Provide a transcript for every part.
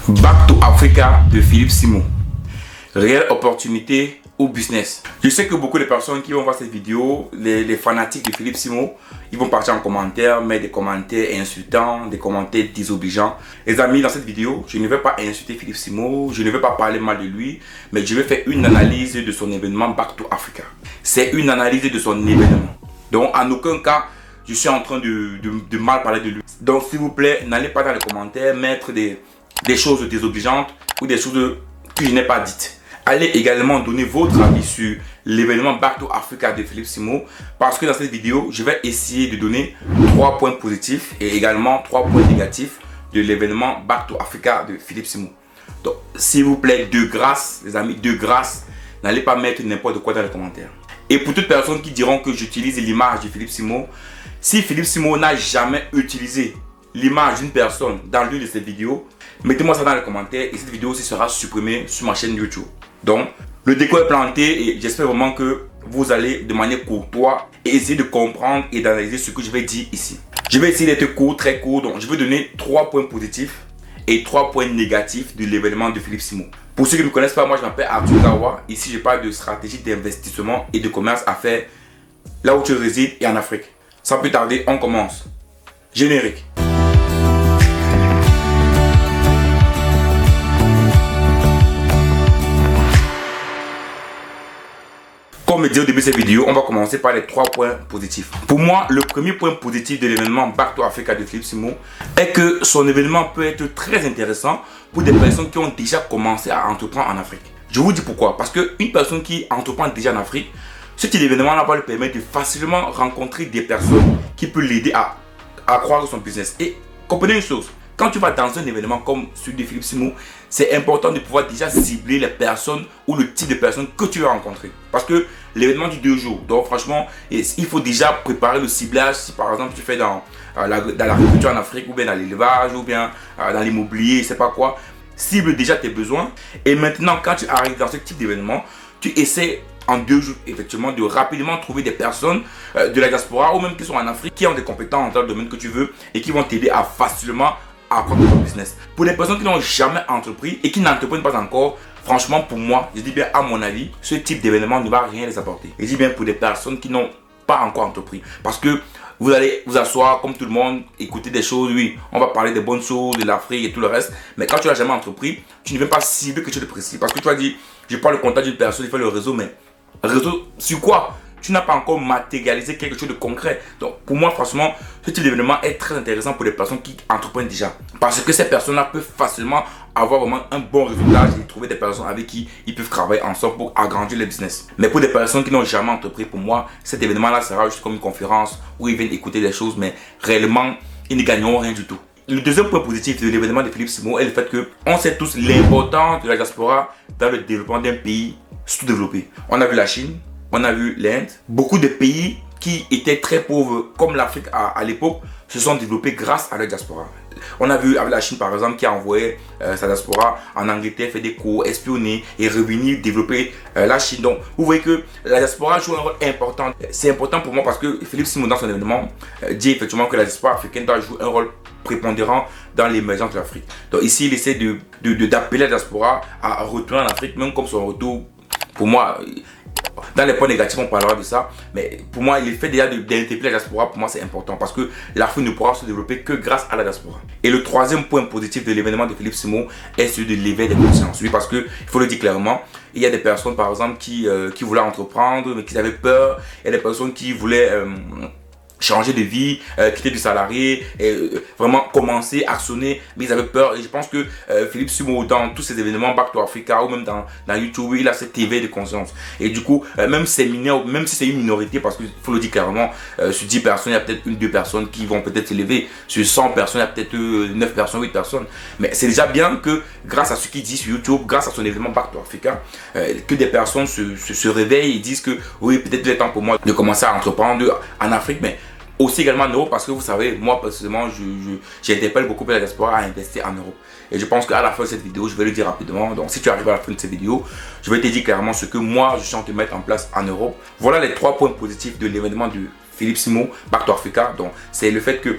Back to Africa de Philippe Simon. Réelle opportunité ou business. Je sais que beaucoup de personnes qui vont voir cette vidéo, les fanatiques de Philippe Simon, ils vont partir en commentaire, mettre des commentaires insultants, des commentaires désobligeants. Les amis, dans cette vidéo, je ne vais pas insulter Philippe Simon, je ne vais pas parler mal de lui, mais je vais faire une analyse de son événement Back to Africa. C'est une analyse de son événement. Donc, en aucun cas, je suis en train de mal parler de lui. Donc, s'il vous plaît, n'allez pas dans les commentaires mettre des choses désobligeantes ou des choses que je n'ai pas dites. Allez également donner votre avis sur l'événement Back to Africa de Philippe Simon, parce que dans cette vidéo, je vais essayer de donner 3 points positifs et également 3 points négatifs de l'événement Back to Africa de Philippe Simon. Donc, s'il vous plaît, de grâce, les amis, de grâce, n'allez pas mettre n'importe quoi dans les commentaires. Et pour toutes personnes qui diront que j'utilise l'image de Philippe Simon, si Philippe Simon n'a jamais utilisé l'image d'une personne dans l'une de ses vidéos, mettez-moi ça dans les commentaires et cette vidéo aussi sera supprimée sur ma chaîne YouTube. Donc, le décor est planté et j'espère vraiment que vous allez de manière courtoise et essayer de comprendre et d'analyser ce que je vais dire ici. Je vais essayer d'être court, très court, donc je vais donner 3 points positifs et 3 points négatifs de l'événement de Philippe Simon. Pour ceux qui ne me connaissent pas, moi je m'appelle Arthur Gawa. Ici je parle de stratégie d'investissement et de commerce à faire là où tu résides et en Afrique. Sans plus tarder, on commence. Générique. Comme je disais au début de cette vidéo, on va commencer par les 3 points positifs. Pour moi, le premier point positif de l'événement Back to Africa de Philippe Simon est que son événement peut être très intéressant pour des personnes qui ont déjà commencé à entreprendre en Afrique. Je vous dis pourquoi. Parce qu'une personne qui entreprend déjà en Afrique, ce type d'événement va lui permettre de facilement rencontrer des personnes qui peuvent l'aider à croire son business. Et comprenez une chose, quand tu vas dans un événement comme celui de Philippe Simon, c'est important de pouvoir déjà cibler les personnes ou le type de personnes que tu vas rencontrer. Parce que l'événement du 2 jours, donc franchement, il faut déjà préparer le ciblage. Si par exemple tu fais dans l'agriculture en Afrique, ou bien dans l'élevage, ou bien dans l'immobilier, je sais pas quoi, cible déjà tes besoins. Et maintenant, quand tu arrives dans ce type d'événement, tu essaies en 2 jours, effectivement, de rapidement trouver des personnes de la diaspora ou même qui sont en Afrique, qui ont des compétences dans le domaine que tu veux et qui vont t'aider à facilement apprendre ton business. Pour les personnes qui n'ont jamais entrepris et qui n'entreprennent pas encore, franchement pour moi, je dis bien à mon avis, ce type d'événement ne va rien les apporter. Je dis bien pour des personnes qui n'ont pas encore entrepris. Parce que vous allez vous asseoir comme tout le monde, écouter des choses, oui, on va parler des bonnes choses, de l'Afrique et tout le reste. Mais quand tu n'as jamais entrepris, tu ne veux pas cibler quelque chose de précis. Parce que tu as dit, je prends le contact d'une personne, il fait le réseau, mais réseau sur quoi? Tu n'as pas encore matérialisé quelque chose de concret. Donc pour moi, franchement, ce type d'événement est très intéressant pour les personnes qui entreprennent déjà. Parce que ces personnes-là peuvent facilement avoir vraiment un bon résultat et trouver des personnes avec qui ils peuvent travailler ensemble pour agrandir le business. Mais pour des personnes qui n'ont jamais entrepris, pour moi, cet événement-là sera juste comme une conférence où ils viennent écouter des choses, mais réellement, ils ne gagneront rien du tout. Le deuxième point positif de l'événement de Philippe Simon est le fait qu'on sait tous l'importance de la diaspora dans le développement d'un pays sous-développé. On a vu la Chine, on a vu l'Inde. Beaucoup de pays qui étaient très pauvres, comme l'Afrique à l'époque, se sont développés grâce à la diaspora. On a vu avec la Chine par exemple qui a envoyé sa diaspora en Angleterre, fait des cours, espionner et revenir développer la Chine. Donc vous voyez que la diaspora joue un rôle important. C'est important pour moi parce que Philippe Simon dans son événement dit effectivement que la diaspora africaine doit jouer un rôle prépondérant dans l'émergence de l'Afrique. Donc ici il essaie d'appeler la diaspora à retourner en Afrique, même comme son retour, pour moi, dans les points négatifs, on parlera de ça. Mais pour moi, le fait déjà d'interpeller la diaspora, pour moi, c'est important. Parce que l'Afrique ne pourra se développer que grâce à la diaspora. Et le troisième point positif de l'événement de Philippe Simon est celui de l'éveil des consciences. Oui, parce que, il faut le dire clairement, il y a des personnes, par exemple, qui voulaient entreprendre, mais qui avaient peur. Il y a des personnes qui voulaient changer de vie, quitter du salarié, et vraiment commencer, actionner, mais ils avaient peur. Et je pense que Philippe Simon, dans tous ces événements Back to Africa ou même dans YouTube, il a cet éveil de conscience. Et du coup, même séminaire, même si c'est une minorité, parce qu'il faut le dire clairement, sur 10 personnes, il y a peut-être 1-2 personnes qui vont peut-être s'élever. Sur 100 personnes, il y a peut-être 9 personnes, 8 personnes. Mais c'est déjà bien que grâce à ce qu'il dit sur YouTube, grâce à son événement Back to Africa, que des personnes se réveillent et disent que oui, peut-être il est temps pour moi de commencer à entreprendre en Afrique, mais aussi également en Europe, parce que vous savez, moi personnellement, j'interpelle beaucoup la diaspora à investir en Europe. Et je pense qu'à la fin de cette vidéo, je vais le dire rapidement. Donc si tu arrives à la fin de cette vidéo, je vais te dire clairement ce que moi, je suis en train de mettre en place en Europe. Voilà les 3 points positifs de l'événement de Philippe Simon, Back to Africa. Donc c'est le fait que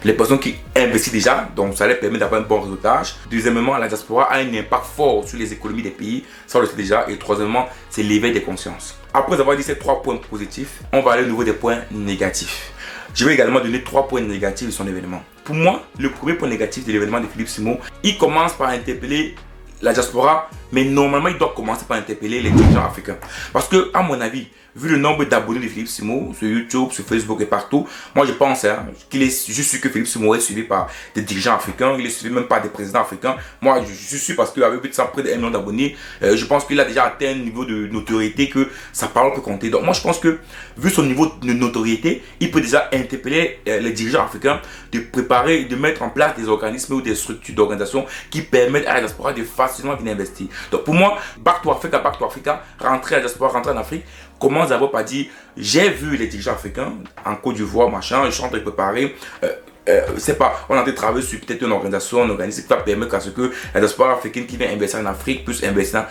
les personnes qui investissent déjà, donc ça leur permet d'avoir un bon résultat. Deuxièmement, la diaspora a un impact fort sur les économies des pays, ça on le sait déjà. Et troisièmement, c'est l'éveil des consciences. Après avoir dit ces 3 points positifs, on va aller au niveau des points négatifs. Je vais également donner 3 points négatifs de son événement. Pour moi, le premier point négatif de l'événement de Philippe Simo, il commence par interpeller la diaspora, mais normalement il doit commencer par interpeller les dirigeants africains. Parce que, à mon avis, vu le nombre d'abonnés de Philippe Simo sur YouTube, sur Facebook et partout, moi je pense qu'il est juste sûr que Philippe Simo est suivi par des dirigeants africains, il est suivi même par des présidents africains. Moi je suis sûr parce qu'avec près de 1 million d'abonnés, je pense qu'il a déjà atteint un niveau de notoriété que sa parole peut compter. Donc moi je pense que vu son niveau de notoriété, il peut déjà interpeller les dirigeants africains de préparer, de mettre en place des organismes ou des structures d'organisation qui permettent à la diaspora de facilement venir investir. Donc pour moi, Back to Africa, rentrer à la diaspora, rentrer en Afrique, commence d'abord par dire, j'ai vu les dirigeants africains en Côte d'Ivoire, machin, je suis en train de préparer, c'est pas, on est en train de travailler sur peut-être une organisation, un organisme qui va permettre à ce que la diaspora africaine qui vient investir en Afrique puisse investir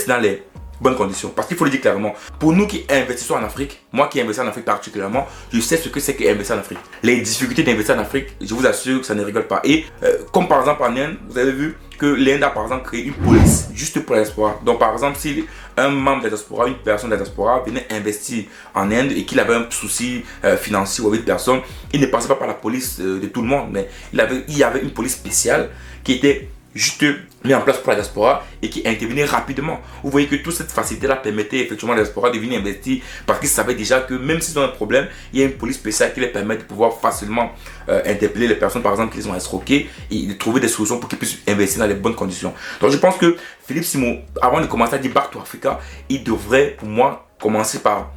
dans les bonnes conditions. Parce qu'il faut le dire clairement, pour nous qui investissons en Afrique, moi qui investis en Afrique particulièrement, je sais ce que c'est qu'investir en Afrique. Les difficultés d'investir en Afrique, je vous assure que ça ne rigole pas. Et comme par exemple en Inde, vous avez vu que l'Inde a par exemple créé une police juste pour la diaspora. Donc par exemple, si un membre de la diaspora, une personne de la diaspora venait investir en Inde et qu'il avait un souci financier ou avec une personne, il ne passait pas par la police de tout le monde, mais il y avait une police spéciale qui était juste mis en place pour la diaspora et qui intervenait rapidement. Vous voyez que toute cette facilité-là permettait effectivement à la diaspora de venir investir parce qu'ils savaient déjà que même s'ils ont un problème, il y a une police spéciale qui les permet de pouvoir facilement interpeller les personnes par exemple qui les ont escroqués et de trouver des solutions pour qu'ils puissent investir dans les bonnes conditions. Donc je pense que Philippe Simo, avant de commencer à dire Back to Africa, il devrait pour moi commencer par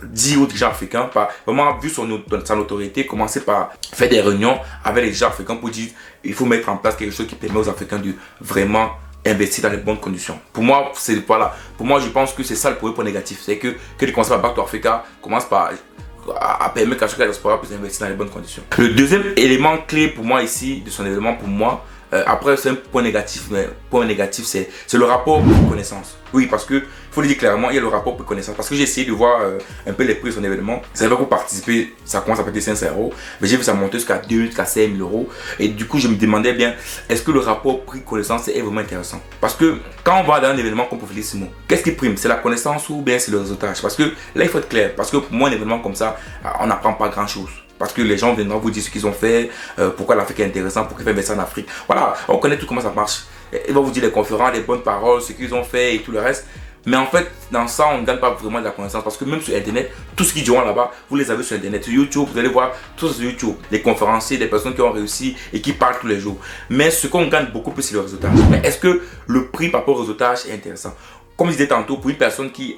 dire aux dirigeants africains, vraiment vu sa notoriété, commencer par faire des réunions avec les dirigeants africains pour dire il faut mettre en place quelque chose qui permet aux Africains de vraiment investir dans les bonnes conditions. Pour moi, je pense que c'est ça le premier point négatif, c'est que de commencer par Back to Africa commence par à permettre à ce que la diaspora puisse investir dans les bonnes conditions. Le deuxième élément clé pour moi ici de son événement, pour moi, après c'est un point négatif, mais point négatif c'est le rapport connaissance. Oui, parce que faut le dire clairement, il y a le rapport connaissance. Parce que j'ai essayé de voir un peu les prix de son événement. C'est vrai que pour participer, ça commence à coûter 500 €. Mais j'ai vu ça monter jusqu'à 2 000, jusqu'à 5 000 €. Et du coup, je me demandais bien, est-ce que le rapport prix connaissance est vraiment intéressant? Parce que quand on va dans un événement comme pour Philippe Simo, qu'est-ce qui prime? C'est la connaissance ou bien c'est le réseautage? Parce que là, il faut être clair. Parce que pour moi, un événement comme ça, on n'apprend pas grand-chose. Parce que les gens viendront vous dire ce qu'ils ont fait, pourquoi l'Afrique est intéressante, pourquoi ils font investir en Afrique. Voilà, on connaît tout comment ça marche. Ils vont vous dire les conférences, les bonnes paroles, ce qu'ils ont fait et tout le reste. Mais en fait, dans ça, on ne gagne pas vraiment de la connaissance. Parce que même sur Internet, tout ce qu'ils diront là-bas, vous les avez sur Internet. Sur YouTube, vous allez voir tout ça sur YouTube. Les conférenciers, les personnes qui ont réussi et qui parlent tous les jours. Mais ce qu'on gagne beaucoup plus, c'est le réseautage. Mais est-ce que le prix par rapport au réseautage est intéressant? Comme je disais tantôt, pour une personne qui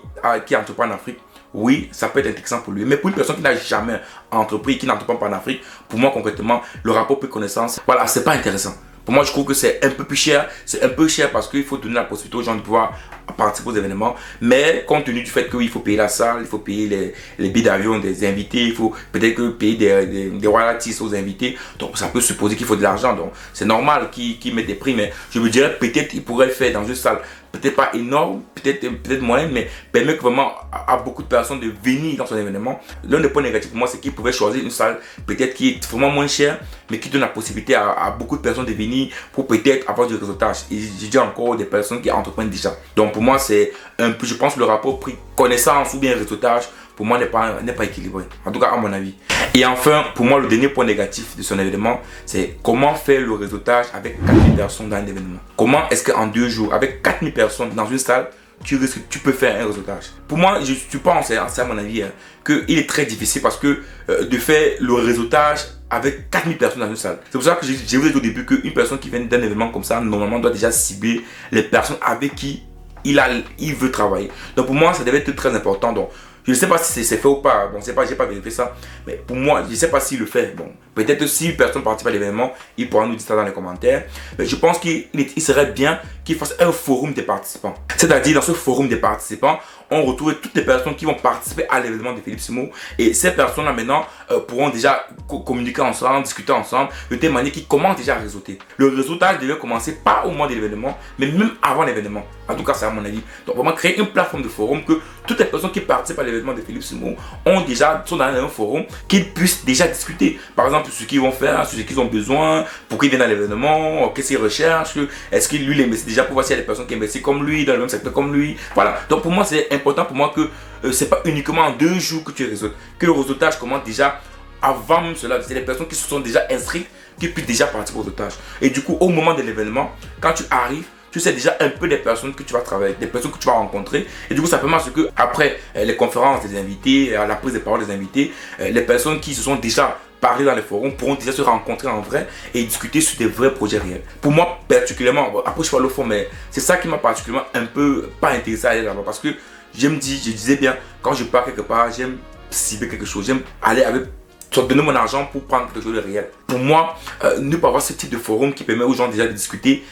entreprend en Afrique, oui, ça peut être intéressant pour lui. Mais pour une personne qui n'a jamais entrepris, qui n'entreprend pas en Afrique, pour moi concrètement, le rapport prix-connaissance, voilà, c'est pas intéressant. Pour moi, je trouve que c'est un peu plus cher. C'est un peu cher parce qu'il faut donner la possibilité aux gens de pouvoir participer aux événements. Mais compte tenu du fait qu'il faut payer la salle, il faut payer les billets d'avion des invités, il faut peut-être payer des royalties aux invités. Donc ça peut supposer qu'il faut de l'argent. Donc c'est normal qu'ils mettent des prix. Mais je me dirais peut-être qu'ils pourraient le faire dans une salle. Peut-être pas énorme, peut-être moyenne, mais permettre vraiment à beaucoup de personnes de venir dans son événement. L'un des points négatifs pour moi, c'est qu'ils pouvaient choisir une salle peut-être qui est vraiment moins chère, mais qui donne la possibilité à beaucoup de personnes de venir pour peut-être avoir du réseautage. Et je dis encore des personnes qui entreprennent déjà. Donc pour moi, c'est un peu, je pense, le rapport prix connaissance ou bien réseautage, pour moi, n'est pas équilibré. En tout cas, à mon avis. Et enfin, pour moi, le dernier point négatif de son événement, c'est comment faire le réseautage avec 4000 personnes dans un événement. Comment est-ce qu'en 2 jours, avec 4000 personnes dans une salle, tu peux faire un réseautage? Pour moi, je pense, c'est à mon avis, qu'il est très difficile parce que de faire le réseautage avec 4000 personnes dans une salle. C'est pour ça que j'ai vous dit au début qu'une personne qui vient d'un événement comme ça, normalement, doit déjà cibler les personnes avec qui il veut travailler. Donc pour moi, ça devait être très important. Donc, je ne sais pas si c'est fait ou pas. Bon, je n'ai pas vérifié ça. Mais pour moi, je ne sais pas s'il le fait. Bon, peut-être si personne participe à l'événement, il pourra nous dire ça dans les commentaires. Mais je pense qu'il serait bien qu'il fasse un forum des participants. C'est-à-dire, dans ce forum des participants, on retrouve toutes les personnes qui vont participer à l'événement de Philippe Simo. Et ces personnes-là, maintenant, pourront déjà communiquer ensemble, discuter ensemble, de telle manière qu'ils commencent déjà à réseauter. Le réseautage devait commencer pas au moment de l'événement, mais même avant l'événement. En tout cas, c'est à mon avis. Donc, vraiment, créer une plateforme de forum que toutes les personnes qui participent à l'événement de Philippe Simo sont dans un forum qu'ils puissent déjà discuter. Par exemple, ce qu'ils vont faire, ce qu'ils ont besoin, pourquoi ils viennent à l'événement, qu'est-ce qu'ils recherchent, est-ce qu'il lui investit déjà pour voir s'il y a des personnes qui investissent comme lui, dans le même secteur comme lui. Voilà. Donc, pour moi, c'est important pour moi que c'est pas uniquement en 2 jours que tu réseautes, que le réseautage commence déjà avant même cela. C'est les personnes qui se sont déjà inscrites qui puissent déjà participer au réseautage. Et du coup, au moment de l'événement, quand tu arrives, tu sais déjà un peu des personnes que tu vas travailler avec, des personnes que tu vas rencontrer. Et du coup, ça permet à ce que après les conférences des invités, à la prise de parole des invités, les personnes qui se sont déjà parlé dans les forums pourront déjà se rencontrer en vrai et discuter sur des vrais projets réels. Pour moi, particulièrement, après je parle au fond, mais c'est ça qui m'a particulièrement un peu pas intéressé à aller là-bas parce que je disais bien, quand je pars quelque part, j'aime cibler quelque chose, j'aime aller avec donner mon argent pour prendre quelque chose de réel. Pour moi, ne pas avoir ce type de forum qui permet aux gens déjà de discuter,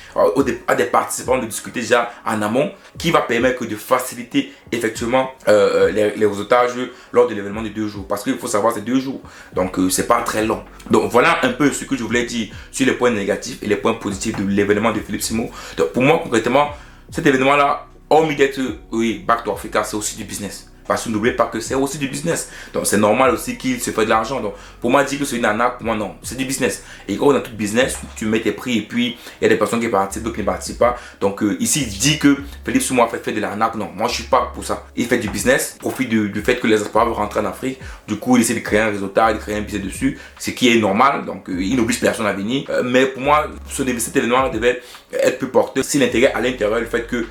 à des participants de discuter déjà en amont, qui va permettre de faciliter effectivement les réseautages lors de l'événement de 2 jours. Parce qu'il faut savoir, c'est 2 jours. Donc, c'est pas très long. Donc, voilà un peu ce que je voulais dire sur les points négatifs et les points positifs de l'événement de Philippe Simo. Donc, pour moi, concrètement, cet événement-là, hormis d'être, oui, Back to Africa, c'est aussi du business. Parce que n'oubliez pas que c'est aussi du business. Donc c'est normal aussi qu'il se fait de l'argent. Donc pour moi, dire que c'est une arnaque, pour moi non. C'est du business. Et quand on a tout business, tu mets tes prix et puis il y a des personnes qui participent, d'autres qui ne participent pas. Donc ici, il dit que Philippe Simo a fait de l'arnaque. Non, moi je suis pas pour ça. Il fait du business, profite du fait que les espoirs veulent rentrer en Afrique. Du coup, il essaie de créer un réseautage, de créer un business dessus. Ce qui est normal. Donc il n'oblige personne à venir. Mais pour moi, cet événement devait être plus porteur. Si l'intérêt à l'intérieur, le fait que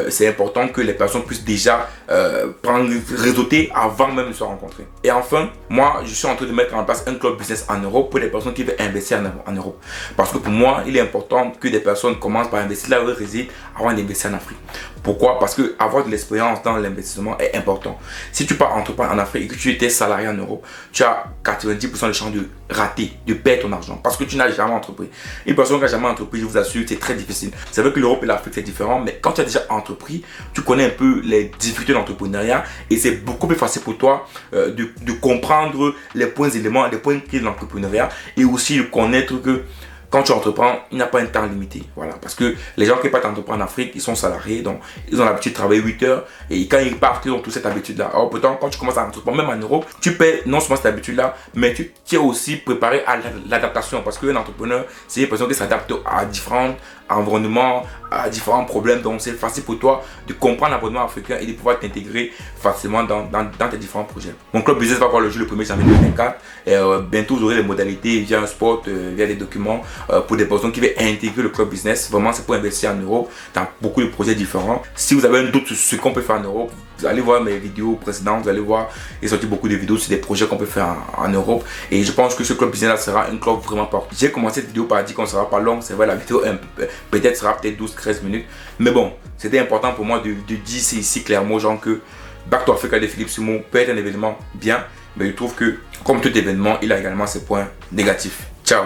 c'est important que les personnes puissent déjà prendre réseauter avant même de se rencontrer. Et enfin, moi, je suis en train de mettre en place un club business en Europe pour les personnes qui veulent investir en Europe. Parce que pour moi, il est important que des personnes commencent par investir là où elles résident avant d'investir en Afrique. Pourquoi? Parce que avoir de l'expérience dans l'investissement est important. Si tu pars entreprendre en Afrique et que tu étais salarié en Europe, tu as 90% de chances de rater, de perdre ton argent parce que tu n'as jamais entrepris. Une personne qui n'a jamais entrepris, je vous assure, c'est très difficile. C'est vrai que l'Europe et l'Afrique c'est différent, mais quand tu as déjà entrepris, tu connais un peu les difficultés d'entrepreneuriat et c'est beaucoup plus facile pour toi de comprendre les points éléments, les points clés de l'entrepreneuriat et aussi de connaître que quand tu entreprends, il n'y a pas un temps limité. Voilà. Parce que les gens qui partent entreprendre en Afrique, ils sont salariés, donc ils ont l'habitude de travailler 8 heures. Et quand ils partent, ils ont toute cette habitude-là. Alors pourtant, quand tu commences à entreprendre, même en Europe, tu perds non seulement cette habitude-là, mais tu es aussi préparé à l'adaptation. Parce qu'un entrepreneur, c'est une personne qui s'adapte à différents environnements, à différents problèmes. Donc c'est facile pour toi de comprendre l'environnement africain et de pouvoir t'intégrer facilement dans tes différents projets. Mon club business va voir le jour le 1er janvier 2024. Et bientôt, vous aurez les modalités via un spot, via des documents pour des personnes qui veulent intégrer le club business. Vraiment, c'est pour investir en Europe dans beaucoup de projets différents. Si vous avez un doute sur ce qu'on peut faire en Europe, vous allez voir mes vidéos précédentes, vous allez voir, il sorti beaucoup de vidéos sur des projets qu'on peut faire en Europe. Et je pense que ce club business là sera un club vraiment fort. J'ai commencé cette vidéo par dire qu'on ne sera pas long. C'est vrai, la vidéo peut-être sera peut-être 12-13 minutes. Mais bon, c'était important pour moi de dire ici clairement aux gens que Back to Africa de Philippe Simo peut être un événement bien. Mais je trouve que, comme tout événement, il a également ses points négatifs. Ciao!